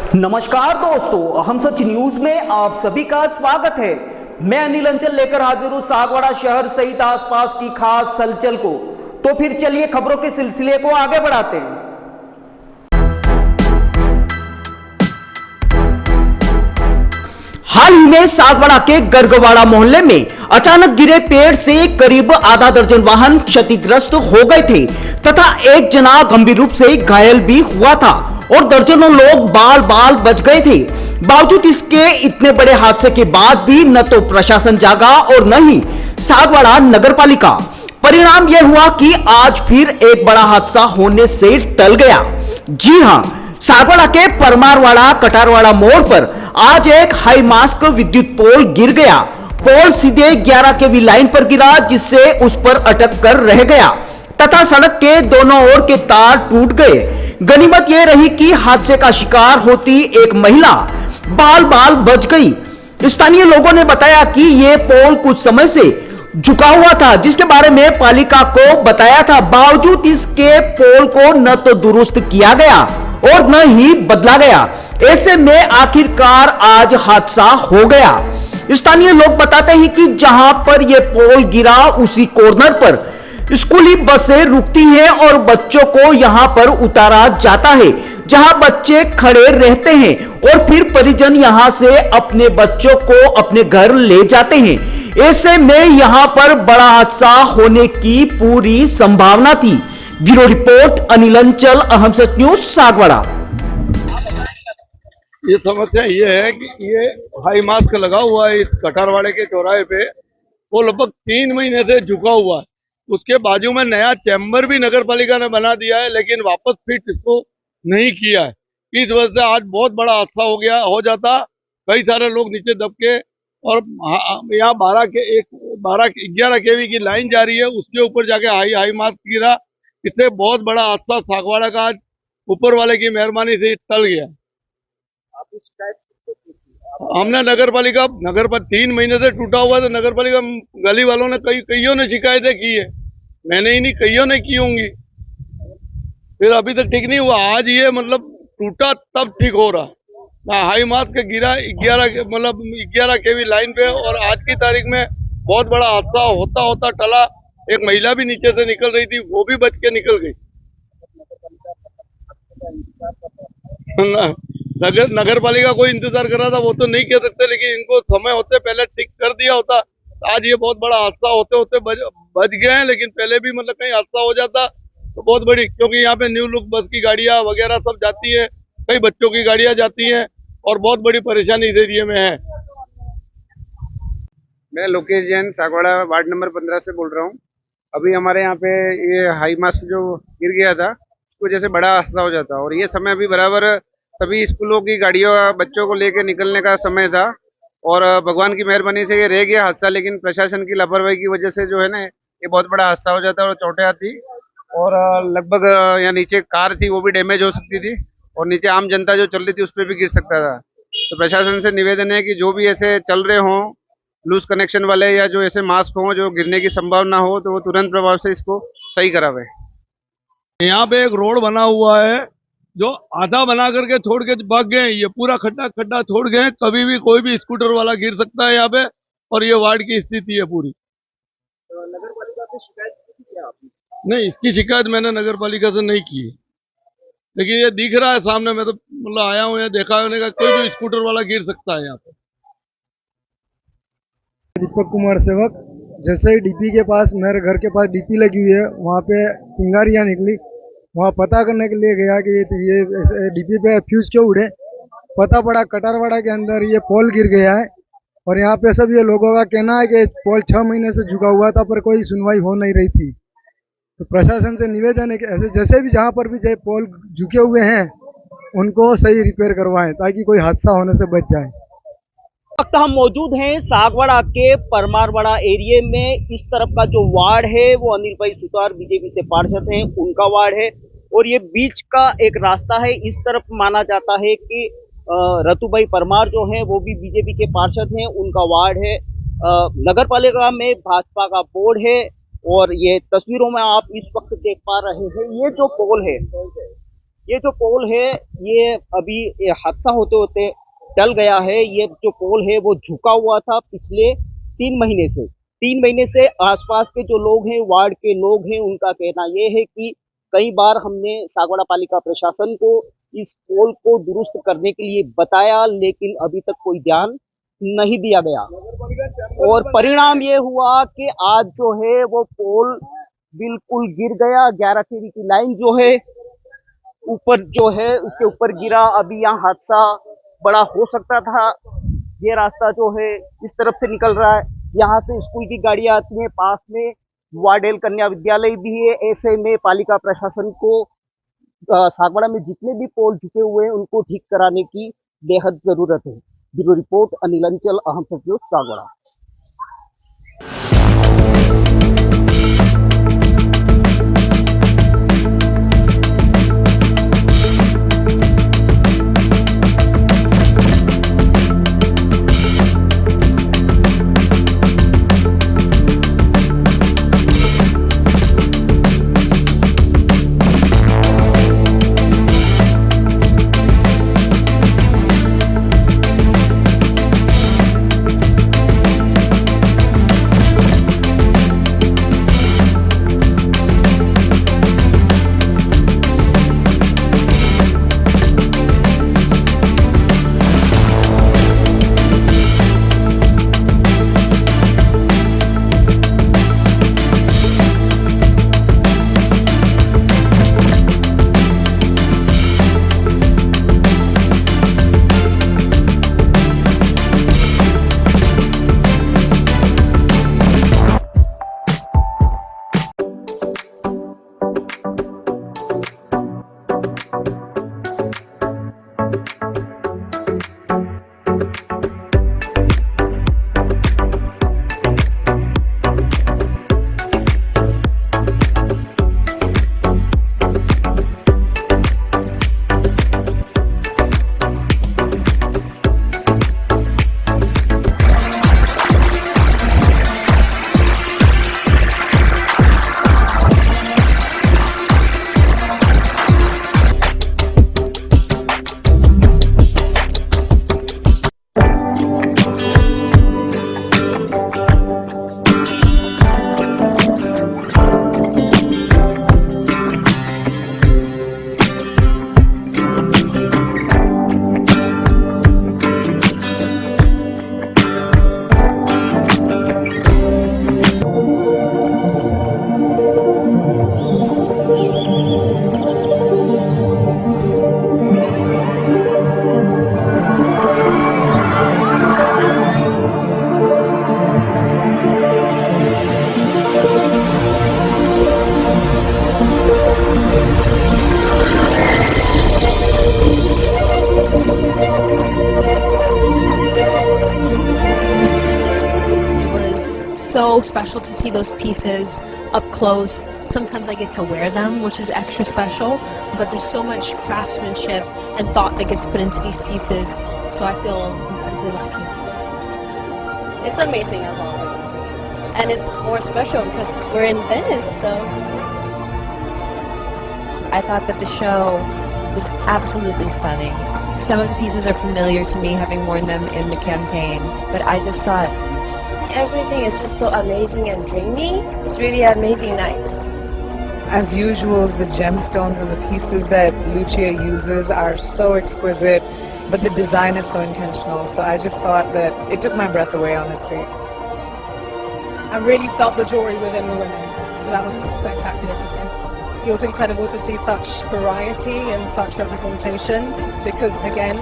नमस्कार दोस्तों, हम सच न्यूज में आप सभी का स्वागत है। मैं अनिल अंचल लेकर हाजिर हूं सागवाड़ा शहर सहित आसपास की खास हलचल को। तो फिर चलिए खबरों के सिलसिले को आगे बढ़ाते हैं। हाल ही में सागवाड़ा के गरगवाड़ा मोहल्ले में अचानक गिरे पेड़ से करीब आधा दर्जन वाहन क्षतिग्रस्त हो गए थे तथा एक जना गंभीर रूप से घायल भी हुआ था और दर्जनों लोग बाल बाल बच गए थे। बावजूद इसके इतने बड़े हादसे के बाद भी न तो प्रशासन जागा और न ही सागवाड़ा नगरपालिका। परिणाम यह हुआ कि आज फिर एक बड़ा हादसा होने से टल गया। जी हां, सागवाड़ा के परमारवाड़ा कटारवाड़ा मोड़ पर आज एक हाई मास्क विद्युत पोल गिर गया। पोल सीधे 11 केवी लाइन पर गिरा जिससे उस पर अटक कर रह गया तथा सड़क के दोनों ओर के तार टूट गए। गनीमत यह रही कि हादसे का शिकार होती एक महिला बाल बाल बच गई। स्थानीय लोगों ने बताया कि यह पोल कुछ समय से झुका हुआ था जिसके बारे में पालिका को बताया था। बावजूद इसके पोल को न तो दुरुस्त किया गया और न ही बदला गया। ऐसे में आखिरकार आज हादसा हो गया। स्थानीय लोग बताते हैं कि जहां पर यह पोल गिरा उसी कॉर्नर पर स्कूली बसें रुकती हैं और बच्चों को यहां पर उतारा जाता है, जहां बच्चे खड़े रहते हैं और फिर परिजन यहां से अपने बच्चों को अपने घर ले जाते हैं। ऐसे में यहां पर बड़ा हादसा होने की पूरी संभावना थी। ब्यूरो रिपोर्ट अनिल अंचल, अहम सच न्यूज सागवाड़ा। ये समस्या ये है कि ये हाई मास्क लगा हुआ है इस कटारवाड़े के चौराहे पे, वो लगभग 3 महीने से झुका हुआ है। उसके बाजू में नया चैम्बर भी नगर पालिका ने बना दिया है लेकिन वापस फिट इसको नहीं किया है। इस वजह से आज बहुत बड़ा हादसा हो जाता। कई सारे लोग नीचे दब के और यहाँ 11 केवी की लाइन जा रही है, उसके ऊपर जाके हाई मास्क गिरा। इससे बहुत बड़ा हादसा सागवाड़ा का आज ऊपर वाले की मेहरबानी से टल गया। हमने नगर पालिका 3 महीने से टूटा हुआ तो नगर पालिका गली वालों ने कईयों ने शिकायतें की है। मैंने ही नहीं, कईयों ने की होंगी, फिर अभी तक ठीक नहीं हुआ। आज ये मतलब टूटा तब ठीक हो रहा। हाई मास्क गिरा 11 केवी लाइन पे और आज की तारीख में बहुत बड़ा हादसा होता होता टला। एक महिला भी नीचे से निकल रही थी, वो भी बच के निकल गई। नगर पालिका कोई इंतजार कर रहा था वो तो नहीं कह सकते, लेकिन इनको समय होते पहले ठीक कर दिया होता। आज ये बहुत बड़ा हादसा होते होते बच गए हैं, लेकिन पहले भी मतलब कहीं हादसा हो जाता तो बहुत बड़ी, क्योंकि यहाँ पे न्यू लुक बस की गाड़ियां वगैरह सब जाती है, कई बच्चों की गाड़ियां जाती हैं और बहुत बड़ी परेशानी इस एरिया में है। मैं लोकेश जैन सागवाड़ा वार्ड नंबर 15 से बोल रहा हूँ। अभी हमारे यहाँ पे ये हाई मास्क जो गिर गया था उसको जैसे बड़ा हादसा हो जाता और ये समय अभी बराबर सभी स्कूलों की गाड़ियों बच्चों को लेकर निकलने का समय था और भगवान की मेहरबानी से ये रह गया हादसा, लेकिन प्रशासन की लापरवाही की वजह से जो है ना ये बहुत बड़ा हादसा हो जाता और चोटें आती और लगभग यहाँ नीचे कार थी वो भी डैमेज हो सकती थी और नीचे आम जनता जो चल रही थी उस पर भी गिर सकता था। तो प्रशासन से निवेदन है कि जो भी ऐसे चल रहे हों लूज कनेक्शन वाले या जो ऐसे मास्क हों जो गिरने की संभावना हो तो वो तुरंत प्रभाव से इसको सही करावे। यहाँ पे एक रोड बना हुआ है जो आधा बना करके छोड़ के भाग गए। ये पूरा खड्डा छोड़ गए, कभी भी कोई भी स्कूटर वाला गिर सकता है यहाँ पे और ये वार्ड की स्थिति है पूरी। तो नगर पालिका से शिकायत की क्या आपने? नहीं, इसकी शिकायत मैंने नगर पालिका से नहीं की, लेकिन ये दिख रहा है सामने। मैं तो मतलब आया हूँ यहाँ, देखा होने का कोई भी स्कूटर वाला गिर सकता है यहाँ पे। दीपक कुमार सेवक, जैसे ही डीपी के पास, मेरे घर के पास डीपी लगी हुई है, वहाँ पे चिंगारियाँ निकली। वहाँ पता करने के लिए गया कि ये डीपी पे फ्यूज क्यों उड़े। पता पड़ा कटारवाड़ा के अंदर ये पोल गिर गया है और यहाँ पे सब ये लोगों का कहना है कि पोल 6 महीने से झुका हुआ था पर कोई सुनवाई हो नहीं रही थी। तो प्रशासन से निवेदन है कि ऐसे जैसे भी जहाँ पर भी पोल झुके हुए हैं उनको सही रिपेयर करवाएं ताकि कोई हादसा होने से बच जाए। वक्त हम मौजूद हैं सागवाड़ा के परमारवाड़ा एरिया में। इस तरफ का जो वार्ड है वो अनिल भाई सुतार बीजेपी से पार्षद हैं, उनका वार्ड है। और ये बीच का एक रास्ता है, इस तरफ माना जाता है कि रतु भाई परमार जो हैं वो भी बीजेपी के पार्षद हैं, उनका वार्ड है। नगर पालिका में भाजपा का बोर्ड है। और ये तस्वीरों में आप इस वक्त देख पा रहे हैं, ये जो पोल है ये अभी हादसा होते होते टल गया है। ये जो पोल है वो झुका हुआ था पिछले 3 महीने से आसपास के जो लोग हैं, वार्ड के लोग हैं, उनका कहना ये है कि कई बार हमने सागवाड़ा पालिका प्रशासन को इस पोल को दुरुस्त करने के लिए बताया, लेकिन अभी तक कोई ध्यान नहीं दिया गया। और परिणाम ये हुआ कि आज जो है वो पोल बिल्कुल गिर गया। 11 केवी की लाइन जो है ऊपर जो है उसके ऊपर गिरा। अभी यहाँ हादसा बड़ा हो सकता था। ये रास्ता जो है इस तरफ से निकल रहा है, यहाँ से स्कूल की गाड़ियां आती हैं, पास में वाडेल कन्या विद्यालय भी है। ऐसे में पालिका प्रशासन को सागवाड़ा में जितने भी पोल झुके हुए हैं उनको ठीक कराने की बेहद जरूरत है। ब्यूरो रिपोर्ट अनिल अंचल, अहम सचिव, Sagwara. So special to see those pieces up close. Sometimes I get to wear them, which is extra special, but there's so much craftsmanship and thought that gets put into these pieces, so I feel incredibly lucky. It's amazing as always, and it's more special because we're in Venice, so. I thought that the show was absolutely stunning. Some of the pieces are familiar to me, having worn them in the campaign, but I just thought Everything is just so amazing and dreamy. It's really an amazing night. As usual, the gemstones and the pieces that Lucia uses are so exquisite, but the design is so intentional. So I just thought that it took my breath away, honestly. I really felt the jewelry within the women, so that was spectacular to see. It was incredible to see such variety and such representation because, again,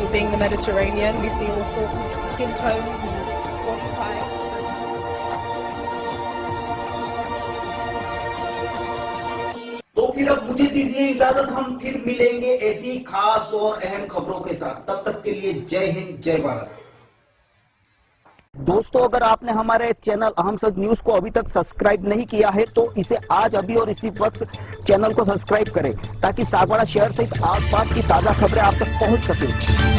it being the Mediterranean, we see all sorts of skin tones and body types. तो फिर अब मुझे दीजिए इजाजत, हम फिर मिलेंगे ऐसी खास और अहम खबरों के साथ। तब तक के लिए जय हिंद, जय भारत। दोस्तों, अगर आपने हमारे चैनल अहम सच न्यूज को अभी तक सब्सक्राइब नहीं किया है तो इसे आज अभी और इसी वक्त चैनल को सब्सक्राइब करें ताकि सागवाड़ा शहर सहित आसपास की ताजा खबरें आप तक पहुंच सके।